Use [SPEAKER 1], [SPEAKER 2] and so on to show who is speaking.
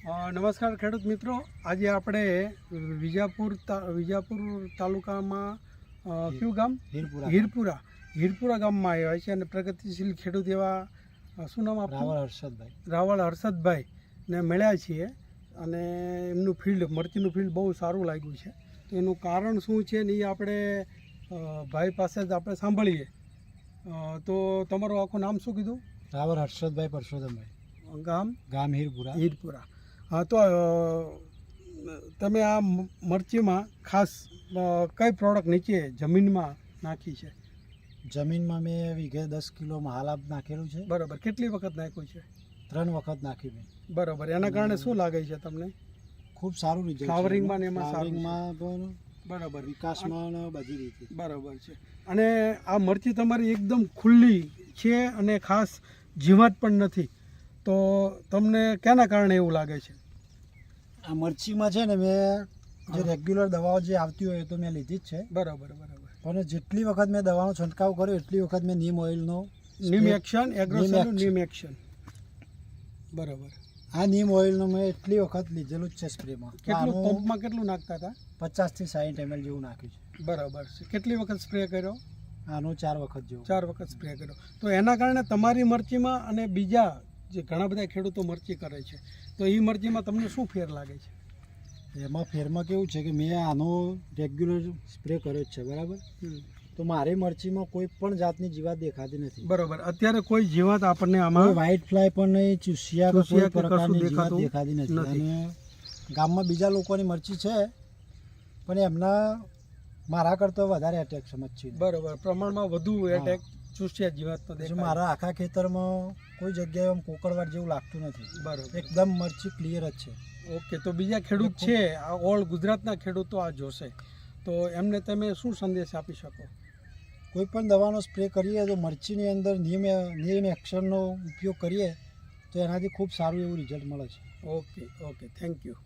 [SPEAKER 1] નમસ્કાર ખેડૂત મિત્રો, આજે આપણે વિજાપુર તાલુકામાં કયું ગામ? હીરપુરા ગામમાં આવ્યા છે અને પ્રગતિશીલ ખેડૂત એવા શું નામ આપણું? રાવળ હર્ષદભાઈ ને મળ્યા છીએ અને એમનું ફિલ્ડ મરચીનું ફિલ્ડ બહુ સારું લાગ્યું છે. તો એનું કારણ શું છે ને એ આપણે ભાઈ પાસે જ આપણે સાંભળીએ. તો તમારું આખું નામ શું કીધું?
[SPEAKER 2] રાવળ હર્ષદભાઈ પરસોત્તમભાઈ.
[SPEAKER 1] ગામ હીરપુરા. હા, તો તમે આ મરચીમાં ખાસ કઈ પ્રોડક્ટ નીચે જમીનમાં નાખી છે?
[SPEAKER 2] જમીનમાં મેં વીઘે 10 કિલો મહાલાભ નાખેલું છે.
[SPEAKER 1] બરાબર. કેટલી વખત નાખ્યું છે?
[SPEAKER 2] 3 વખત નાખ્યું મેં.
[SPEAKER 1] બરાબર. એના કારણે શું લાગે છે તમને?
[SPEAKER 2] ખૂબ સારું રિઝલ્ટ.
[SPEAKER 1] ફ્લાવરિંગમાં ને એમાં
[SPEAKER 2] પણ
[SPEAKER 1] બરાબર,
[SPEAKER 2] વિકાસમાં બધી રીતે
[SPEAKER 1] બરાબર છે. અને આ મરચી તમારી એકદમ ખુલ્લી છે અને ખાસ જીવાત પણ નથી. તો તમને કેના કારણે એવું લાગે છે?
[SPEAKER 2] આ મરચીમાં છે ને મેં જે રેગ્યુલર દવાઓ જે આવતી હોય તો મેં લીધી જ છે.
[SPEAKER 1] બરાબર.
[SPEAKER 2] પણ જેટલી વખત મેં દવાનો છંટકાવ કર્યો એટલી વખત મેં નીમ ઓઇલનો
[SPEAKER 1] નીમ એક્શન બરાબર.
[SPEAKER 2] આ નીમ ઓઇલનો મેં એટલી વખત લીધેલું જ છે સ્પ્રેમાં.
[SPEAKER 1] કેટલું પંપમાં કેટલું નાખતા હતા?
[SPEAKER 2] 50 થી 60 ml જેવું નાખ્યું છે.
[SPEAKER 1] બરાબર છે. કેટલી વખત સ્પ્રે કર્યો?
[SPEAKER 2] આનો 4 વખત જેવું.
[SPEAKER 1] 4 વખત સ્પ્રે કર્યો. તો એના કારણે તમારી મરચીમાં અને બીજા જે ઘણા બધા ખેડૂતો મરચી કરે છે તો એ મરચીમાં તમને શું ફેર લાગે છે?
[SPEAKER 2] એમાં ફેરમાં કેવું છે કે મેં આનો રેગ્યુલર સ્પ્રે કર્યો જ છે. બરાબર. તો મારી મરચીમાં કોઈ પણ જાતની જીવાત દેખાતી નથી.
[SPEAKER 1] બરાબર. અત્યારે કોઈ જીવાત આપણને આમાં
[SPEAKER 2] વ્હાઇટ ફ્લાય પણ નહીં, ચૂસિયા કોઈ પ્રકારની જીવાત દેખાતી નથી. અને ગામમાં બીજા લોકોની મરચી છે પણ એમના મારા કરતાં વધારે એટેક છે મચ્છી.
[SPEAKER 1] બરાબર. પ્રમાણમાં વધુ એટેક ચૂસિયા જીવાતનો દેખાય.
[SPEAKER 2] મારા આખા ખેતરમાં કોઈ જગ્યાએ આમ કોકરવાટ જેવું લાગતું નથી.
[SPEAKER 1] બરાબર.
[SPEAKER 2] એકદમ મરચી ક્લિયર જ છે.
[SPEAKER 1] ઓકે. તો બીજા ખેડૂત છે, આ ઓલ ગુજરાતના ખેડૂતો આ જોશે તો એમને તમે શું સંદેશ આપી શકો?
[SPEAKER 2] કોઈ પણ દવાનો સ્પ્રે કરીએ તો મરચીની અંદર નીમ એક્શનનો ઉપયોગ કરીએ તો એનાથી ખૂબ સારું એવું રિઝલ્ટ મળે છે.
[SPEAKER 1] ઓકે. Thank you.